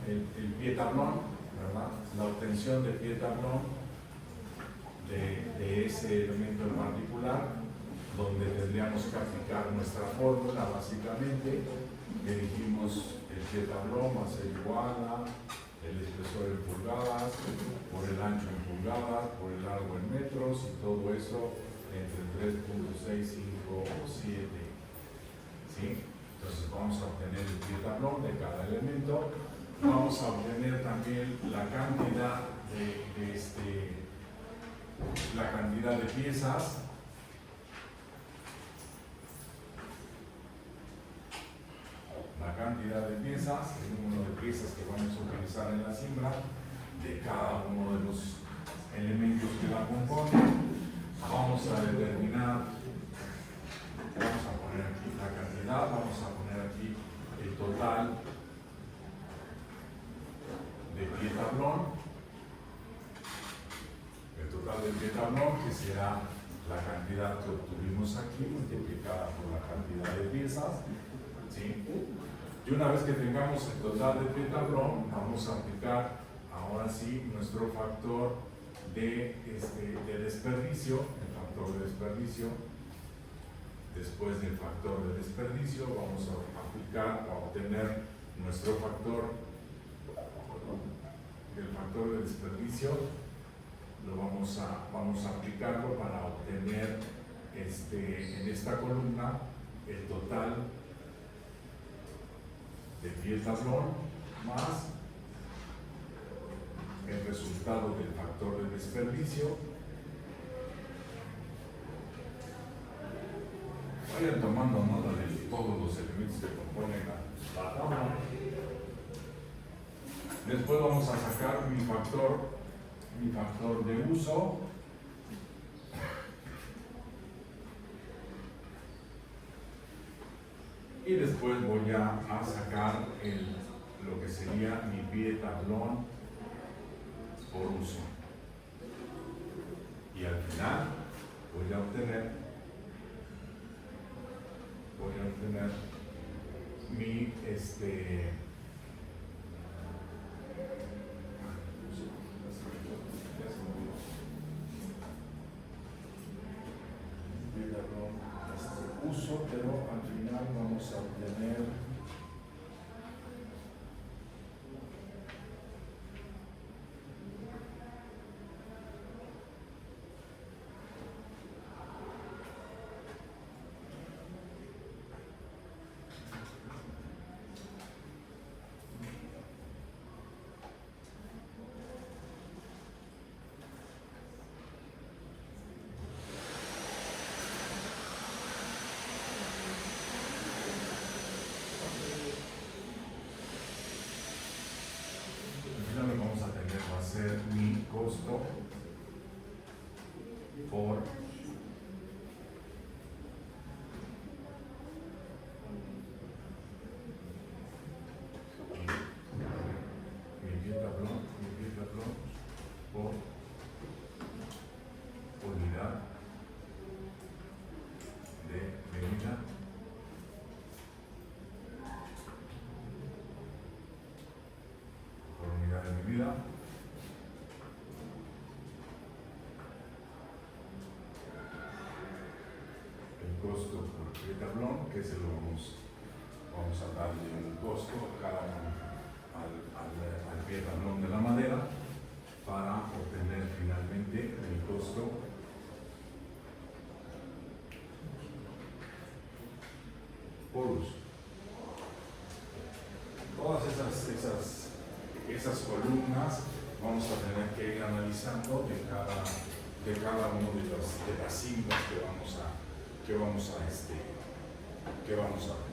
el pie tablón, ¿verdad?, la obtención de pie tablón de ese elemento en particular, donde tendríamos que aplicar nuestra fórmula básicamente, que dijimos el pie tablón va a ser igual a el espesor en pulgadas, por el ancho en pulgadas, por el largo en metros, y todo eso entre 3.6, 5 o 7. ¿Sí? Entonces vamos a obtener el pie tablón de cada elemento. Vamos a obtener también la cantidad de piezas. La cantidad de piezas, el número de piezas que vamos a utilizar en la cimbra, de cada uno de los elementos que la componen. Vamos a determinar, vamos a poner aquí la cantidad, vamos a poner aquí el total de pie tablón, que será la cantidad que obtuvimos aquí multiplicada por la cantidad de piezas. ¿Sí? Y una vez que tengamos el total de pie tablón, vamos a aplicar ahora sí nuestro factor de desperdicio, el factor de desperdicio. Después del factor de desperdicio vamos a aplicar, a obtener nuestro factor, el factor de desperdicio, lo vamos a aplicarlo para obtener en esta columna el total de pie tablón más el resultado del factor de desperdicio. Vayan tomando nota de todos los elementos que componen la tabla. Después vamos a sacar mi factor de uso. Y después voy a sacar lo que sería mi pie tablón por uso. Y al final voy a obtener mi uso, pero al final vamos a obtener mi costo por mi tablón por unidad de medida el costo por pie tablón, que se lo vamos a darle un costo cada uno al pie tablón de la madera para obtener finalmente el costo por uso. Todas esas columnas vamos a tener que ir analizando de cada uno de las cintas que vamos a ver.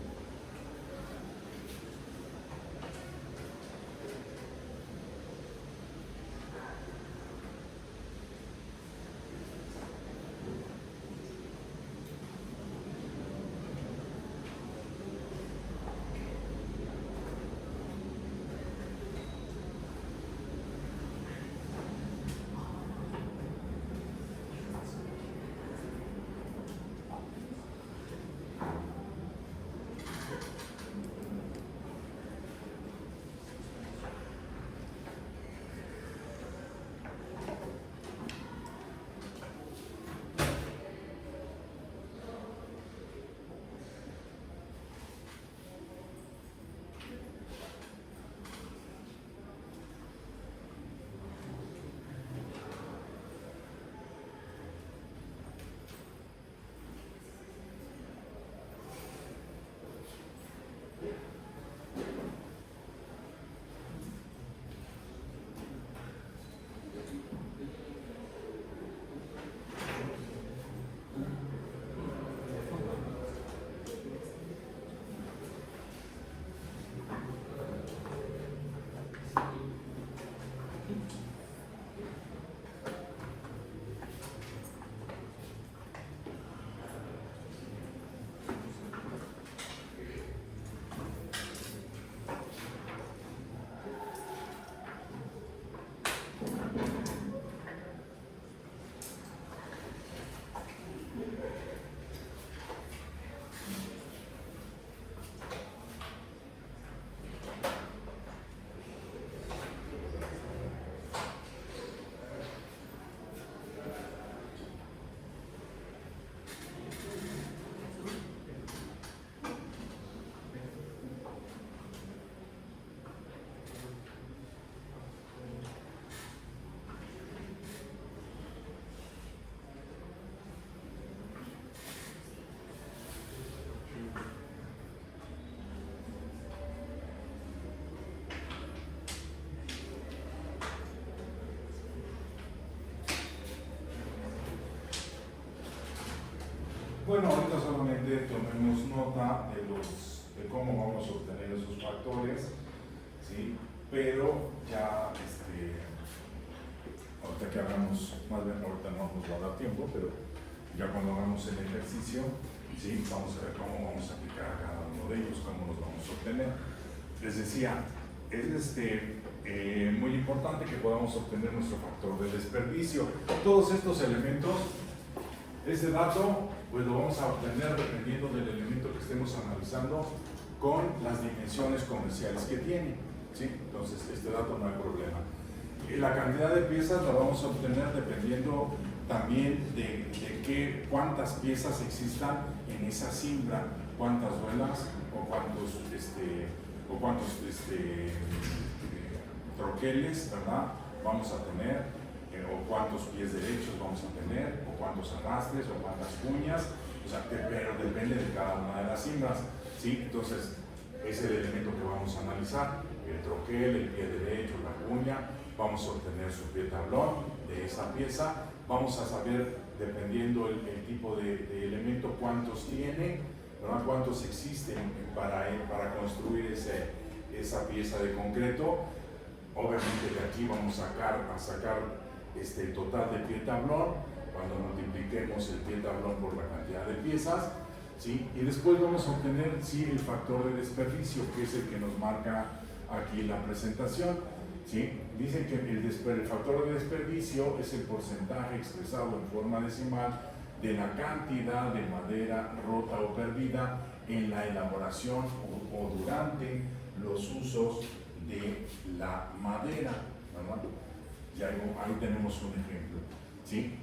Bueno, ahorita solamente tomemos nota de cómo vamos a obtener esos factores, ¿sí? Pero ya, ahorita que hagamos, más bien ahorita no nos va a dar tiempo, pero ya cuando hagamos el ejercicio, ¿sí? Vamos a ver cómo vamos a aplicar a cada uno de ellos, cómo los vamos a obtener. Les decía, es muy importante que podamos obtener nuestro factor de desperdicio. Todos estos elementos, este dato, pues lo vamos a obtener dependiendo del elemento que estemos analizando con las dimensiones comerciales que tiene, ¿sí? Entonces, este dato no hay problema. La cantidad de piezas la vamos a obtener dependiendo también de cuántas piezas existan en esa cimbra, cuántas ruedas o cuántos troqueles, ¿verdad? Vamos a tener, o cuántos pies derechos vamos a tener, o cuántos arrastres, o cuántas cuñas, o sea, pero depende de cada una de las cimbras, ¿sí? Entonces, es el elemento que vamos a analizar, el troquel, el pie derecho, la cuña, vamos a obtener su pie tablón de esa pieza, vamos a saber, dependiendo el tipo de elemento, cuántos tiene, ¿verdad? Cuántos existen para construir esa pieza de concreto. Obviamente de aquí vamos a sacar el total de pie tablón, cuando multipliquemos el pie tablón por la cantidad de piezas, ¿sí? Y después vamos a obtener, sí, el factor de desperdicio, que es el que nos marca aquí la presentación, ¿sí? Dicen que el factor de desperdicio es el porcentaje expresado en forma decimal de la cantidad de madera rota o perdida en la elaboración o durante los usos de la madera, ¿verdad? Ya ahí tenemos un ejemplo, ¿sí?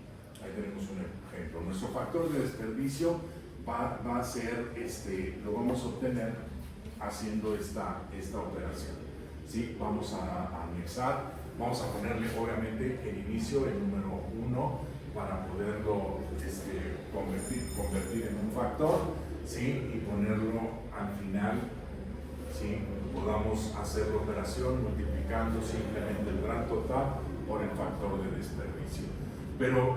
Ahí tenemos un ejemplo. Nuestro factor de desperdicio va a ser, lo vamos a obtener haciendo esta operación, ¿sí? Vamos a anexar, vamos a ponerle obviamente el inicio, el número 1, para poderlo convertir en un factor, ¿sí? Y ponerlo al final, ¿sí? Podamos hacer la operación multiplicando simplemente el gran total por el factor de desperdicio. Pero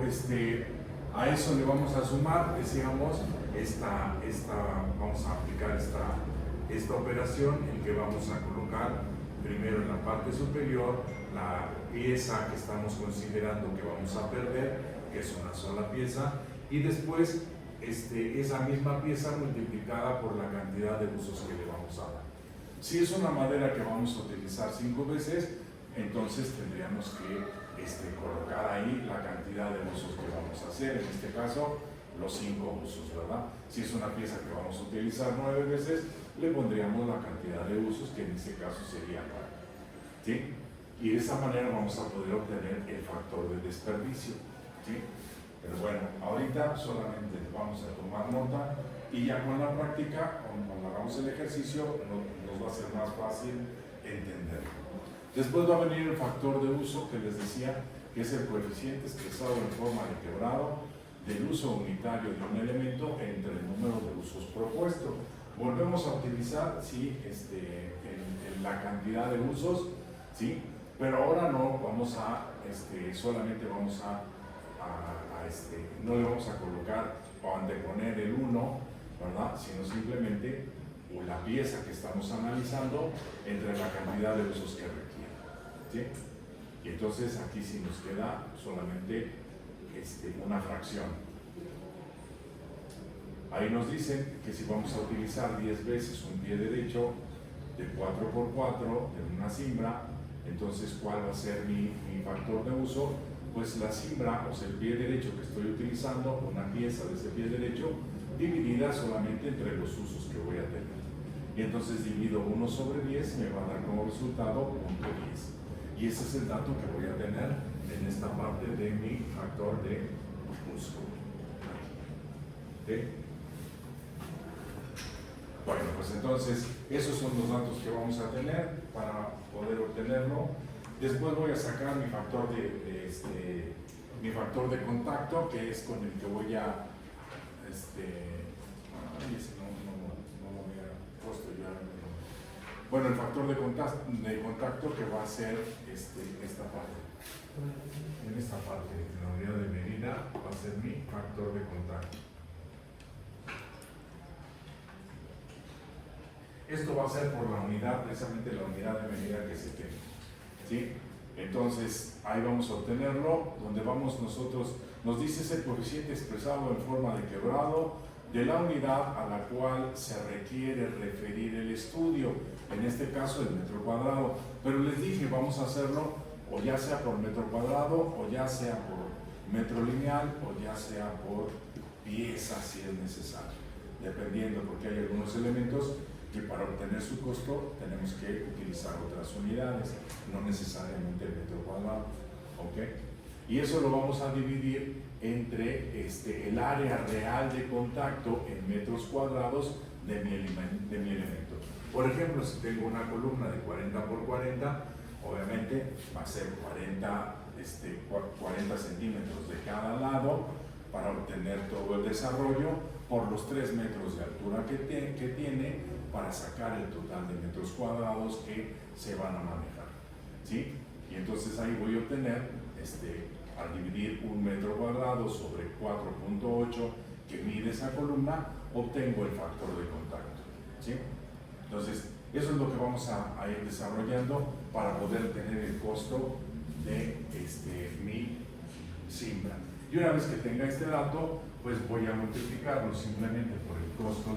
a eso le vamos a sumar, decíamos, vamos a aplicar esta operación en que vamos a colocar primero en la parte superior la pieza que estamos considerando que vamos a perder, que es una sola pieza, y después esa misma pieza multiplicada por la cantidad de usos que le vamos a dar. Si es una madera que vamos a utilizar 5 veces, entonces tendríamos que colocar ahí la cantidad de usos que vamos a hacer, en este caso los 5 usos, ¿verdad? Si es una pieza que vamos a utilizar 9 veces, le pondríamos la cantidad de usos, que en este caso sería 9, ¿sí? Y de esa manera vamos a poder obtener el factor de desperdicio, ¿sí? Pero bueno, ahorita solamente vamos a tomar nota y ya con la práctica, cuando hagamos el ejercicio, nos va a ser más fácil entenderlo. Después va a venir el factor de uso que les decía, que es el coeficiente expresado en forma de quebrado del uso unitario de un elemento entre el número de usos propuesto. Volvemos a utilizar, sí, la cantidad de usos, ¿sí? Pero ahora no vamos a, solamente vamos no le vamos a colocar o anteponer el 1, ¿verdad? Sino simplemente la pieza que estamos analizando entre la cantidad de usos que requiere, ¿sí? Y entonces aquí sí nos queda solamente una fracción. Ahí nos dicen que si vamos a utilizar 10 veces un pie derecho de 4x4 de una cimbra, entonces ¿cuál va a ser mi factor de uso? Pues la cimbra, o sea, el pie derecho que estoy utilizando, una pieza de ese pie derecho, dividida solamente entre los usos que voy a tener. Y entonces divido 1 sobre 10 y me va a dar como resultado 0.10. Y ese es el dato que voy a tener en esta parte de mi factor de uso. ¿Sí? Bueno, pues entonces esos son los datos que vamos a tener para poder obtenerlo. Después voy a sacar mi factor mi factor de contacto, que es con el que voy a no lo había puesto ya. Bueno, el factor de contacto que va a ser esta parte. En esta parte, en la unidad de medida, va a ser mi factor de contacto. Esto va a ser por la unidad, precisamente la unidad de medida que se tenga, ¿sí? Entonces, ahí vamos a obtenerlo, donde vamos nosotros, nos dice ese coeficiente expresado en forma de quebrado de la unidad a la cual se requiere referir el estudio, en este caso el metro cuadrado. Pero les dije, vamos a hacerlo o ya sea por metro cuadrado, o ya sea por metro lineal, o ya sea por pieza si es necesario, dependiendo, porque hay algunos elementos que para obtener su costo tenemos que utilizar otras unidades, no necesariamente el metro cuadrado, ¿ok? Y eso lo vamos a dividir entre el área real de contacto en metros cuadrados de mi elemento. Por ejemplo, si tengo una columna de 40 por 40, obviamente va a ser 40 centímetros de cada lado para obtener todo el desarrollo por los 3 metros de altura que tiene para sacar el total de metros cuadrados que se van a manejar, ¿sí? Y entonces ahí voy a obtener, al dividir 1 metro cuadrado sobre 4.8 que mide esa columna, obtengo el factor de contacto, ¿sí? Entonces, eso es lo que vamos a ir desarrollando para poder tener el costo de mi simbra. Y una vez que tenga este dato, pues voy a multiplicarlo simplemente por el costo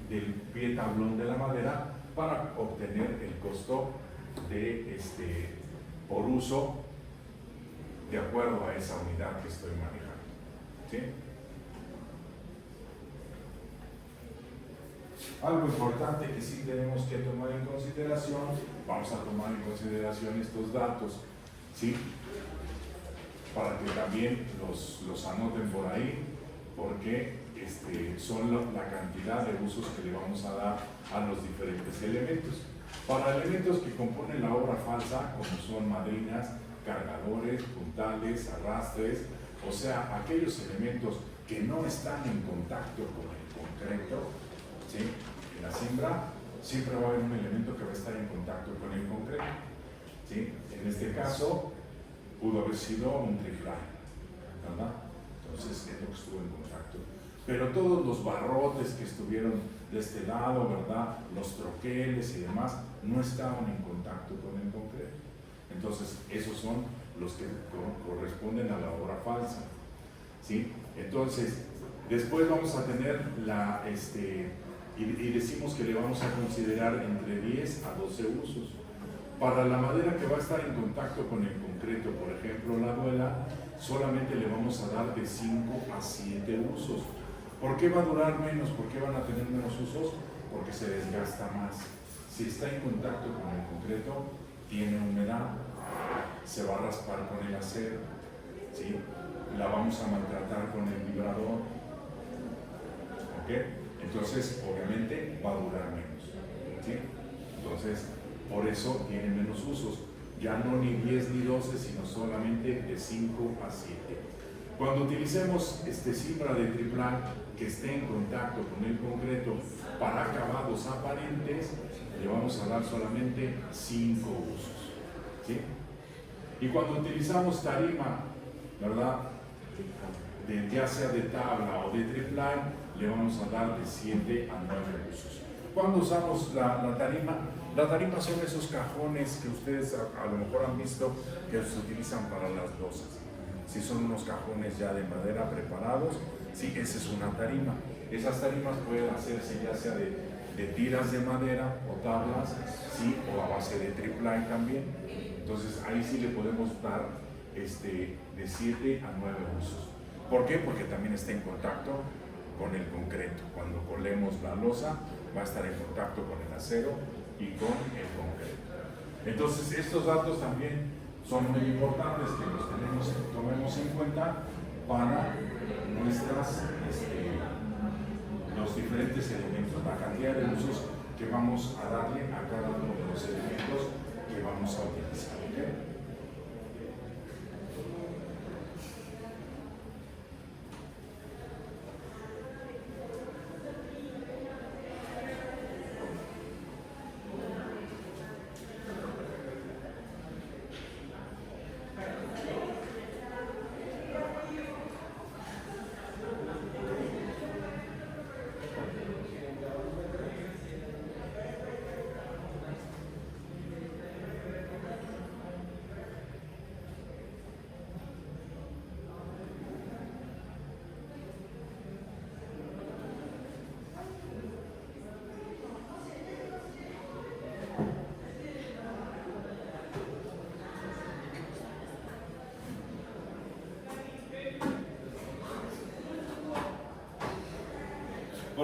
del pie tablón de la madera para obtener el costo de por uso de acuerdo a esa unidad que estoy manejando, ¿sí? Algo importante que sí tenemos que tomar en consideración, vamos a tomar en consideración estos datos, ¿sí? Para que también los anoten por ahí, porque son la cantidad de usos que le vamos a dar a los diferentes elementos. Para elementos que componen la obra falsa, como son madrinas, cargadores, puntales, arrastres, o sea, aquellos elementos que no están en contacto con el concreto, ¿sí? En la siembra siempre va a haber un elemento que va a estar en contacto con el concreto, ¿sí? En este caso pudo haber sido un triflán, ¿verdad? Entonces es lo que estuvo en contacto. Pero todos los barrotes que estuvieron de este lado, ¿verdad? Los troqueles y demás no estaban en contacto con el concreto. Entonces esos son los que corresponden a la obra falsa, ¿sí? Entonces después vamos a tener y decimos que le vamos a considerar entre 10 a 12 usos. Para la madera que va a estar en contacto con el concreto, por ejemplo la duela, solamente le vamos a dar de 5 a 7 usos. ¿Por qué va a durar menos? ¿Por qué van a tener menos usos? Porque se desgasta más. Si está en contacto con el concreto, tiene humedad, se va a raspar con el acero, ¿sí? La vamos a maltratar con el vibrador, ¿ok? Entonces, obviamente, va a durar menos, ¿sí? Entonces, por eso tiene menos usos. Ya no ni 10 ni 12, sino solamente de 5 a 7. Cuando utilicemos simbra de triplán que esté en contacto con el concreto para acabados aparentes, le vamos a dar solamente 5 usos, ¿sí? Y cuando utilizamos tarima, ¿verdad? Ya sea de tabla o de triplán, le vamos a dar de 7 a 9 usos. Cuando usamos la tarima? La tarima son esos cajones que ustedes a lo mejor han visto que se utilizan para las losas. Si son unos cajones ya de madera preparados, sí, esa es una tarima. Esas tarimas pueden hacerse ya sea de tiras de madera o tablas, sí, o a base de triplán también. Entonces ahí sí le podemos dar de 7 a 9 usos. ¿Por qué? Porque también está en contacto con el concreto. Cuando colemos la losa, va a estar en contacto con el acero y con el concreto. Entonces estos datos también son muy importantes que los tomemos en cuenta para los diferentes elementos, la cantidad de usos que vamos a darle a cada uno de los elementos que vamos a utilizar, ¿okay?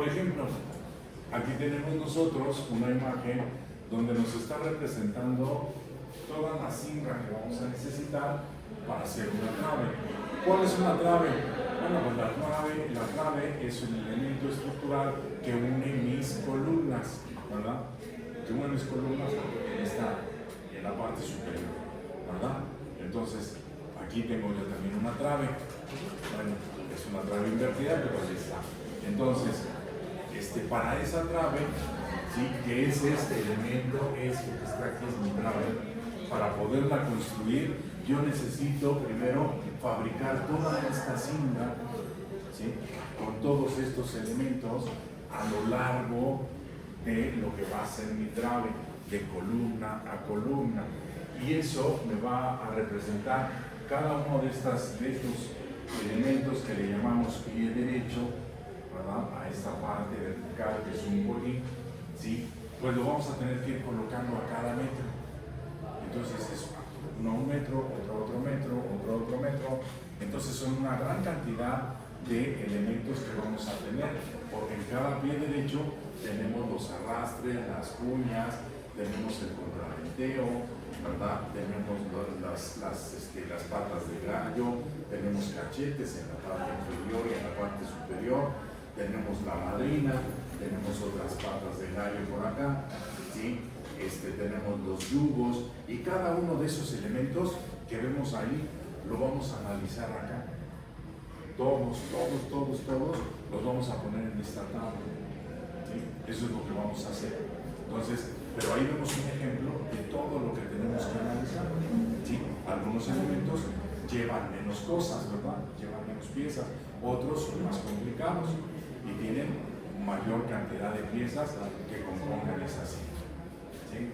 Por ejemplo, aquí tenemos nosotros una imagen donde nos está representando toda la cimbra que vamos a necesitar para hacer una trave. ¿Cuál es una trave? Bueno, pues la trave es un elemento estructural que une mis columnas, ¿verdad? Que une mis columnas en la parte superior, ¿verdad? Entonces, aquí tengo yo también una trave. Bueno, es una trave invertida, pero ahí está. Entonces, para esa trave, ¿sí? Que es este elemento, que está aquí, es mi trave. Para poderla construir, yo necesito primero fabricar toda esta cinta, ¿sí? Con todos estos elementos a lo largo de lo que va a ser mi trave, de columna a columna. Y eso me va a representar cada uno de estos elementos que le llamamos pie derecho, ¿verdad? A esta parte vertical que es un bolín, ¿sí? Pues lo vamos a tener que ir colocando a cada metro. Entonces es uno a un metro, otro metro, otro metro. Entonces son una gran cantidad de elementos que vamos a tener, porque en cada pie derecho tenemos los arrastres, las cuñas, tenemos el contraventeo, ¿verdad? Tenemos las patas de gallo, tenemos cachetes en la parte inferior y en la parte superior, tenemos la madrina, tenemos otras patas de gallo por acá, ¿sí? Tenemos los yugos, y cada uno de esos elementos que vemos ahí lo vamos a analizar acá. Todos los vamos a poner en esta tabla, ¿sí? Eso es lo que vamos a hacer. Entonces, pero ahí vemos un ejemplo de todo lo que tenemos que analizar, ¿sí? Algunos elementos llevan menos cosas, ¿verdad? Llevan menos piezas, otros son más complicados y tienen mayor cantidad de piezas que compongan esa cinta, ¿sí?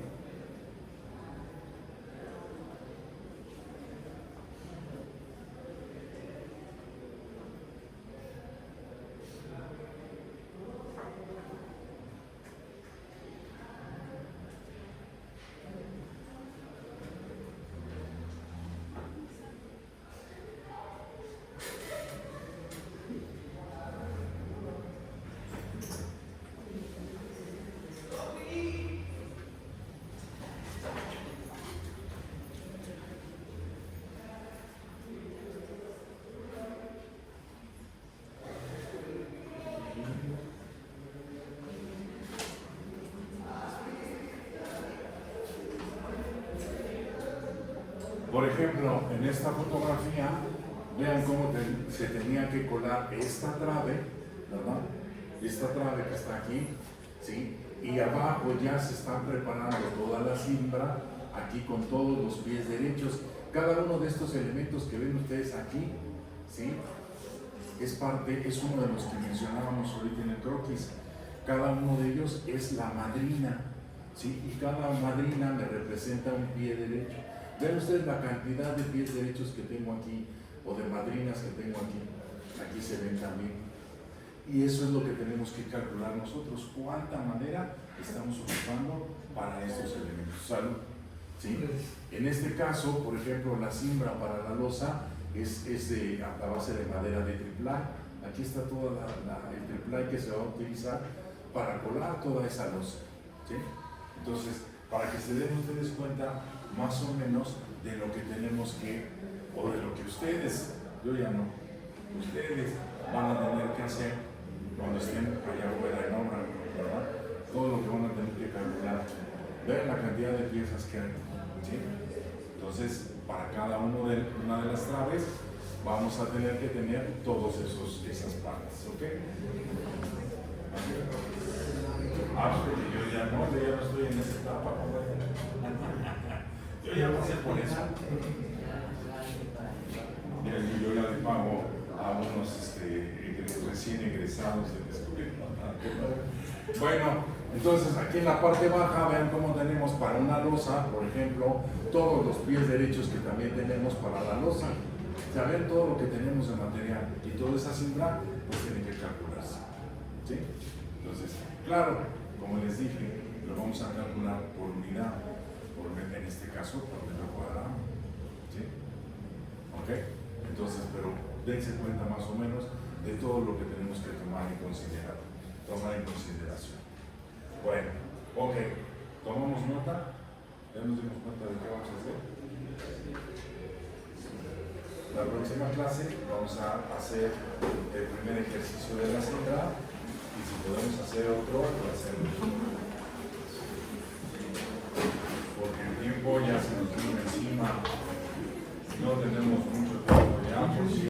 Por ejemplo, en esta fotografía, vean cómo se tenía que colar esta trave, ¿verdad? Esta trave que está aquí, ¿sí? Y abajo ya se está preparando toda la cimbra, aquí con todos los pies derechos. Cada uno de estos elementos que ven ustedes aquí, ¿sí? Es uno de los que mencionábamos ahorita en el croquis. Cada uno de ellos es la madrina, ¿sí? Y cada madrina me representa un pie derecho. Ven ustedes la cantidad de pies derechos que tengo aquí, o de madrinas que tengo aquí. Aquí se ven también. Y eso es lo que tenemos que calcular nosotros. ¿Cuánta madera estamos ocupando para estos elementos? Salud. ¿Sí? En este caso, por ejemplo, la cimbra para la losa es a base de madera de triplay. Aquí está todo el triplay que se va a utilizar para colar toda esa losa, ¿sí? Entonces, para que se den ustedes cuenta más o menos de lo que tenemos o de lo que ustedes, yo ya no, ustedes van a tener que hacer cuando estén allá afuera en obra, ¿verdad? Todo lo que van a tener que calcular. Vean la cantidad de piezas que hay, ¿sí? Entonces, para cada una de las traves vamos a tener que tener todas esas partes, ¿ok? Yo ya no estoy en esa etapa, yo ya pasé por eso. Yo ya le pago a unos recién egresados de descubrir. Bueno, entonces aquí en la parte baja vean cómo tenemos para una losa, por ejemplo, todos los pies derechos que también tenemos para la losa. Saber todo lo que tenemos de material y toda esa cimbra, pues tiene que calcularse, ¿sí? Entonces, claro, como les dije, lo vamos a calcular por unidad, en este caso por metro cuadrado, ¿sí? ¿Ok? Entonces, pero dense cuenta más o menos de todo lo que tenemos que tomar en consideración. tomar en consideración. Bueno, ok, tomamos nota, ya nos dimos cuenta de qué vamos a hacer. La próxima clase vamos a hacer el primer ejercicio de la central y si podemos hacer otro, lo hacemos.